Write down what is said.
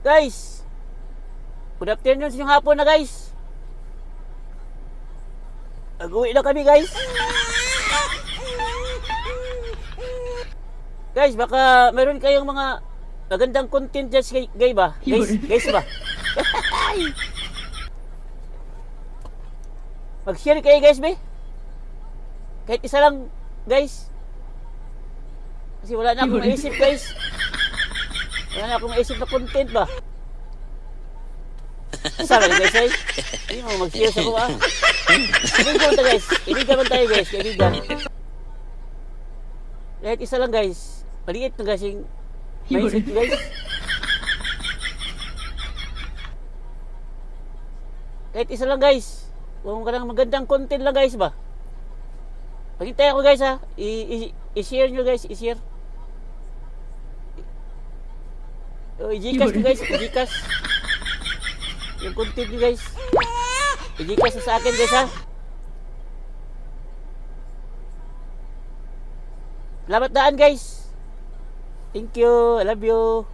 Guys, good afternoon sa inyong hapon na guys. Nag-uwi na kami guys. Guys, baka meron kayong mga magandang content dyan guys ba? Guys ba? Mag-share kayo guys be. Kahit isa lang guys. Kasi wala na akong maisip guys. Wala na akong maisip na content ba? Sabi guys ay. Hindi mo mag-share sa ko ah. Ibigan ta guys. Ibigan man tayo guys. Ibigan. Kahit isa lang guys. Maliit na guys yung maisip guys. Kahit isa lang guys. Kung ka lang magandang content lang guys ba. Paghintay ako guys ha. I-share nyo guys. I-share. I-gcash nyo guys. I-gcash. Yung content nyo guys. I-gcash sa akin guys ha. Salamat daan guys. Thank you. I love you.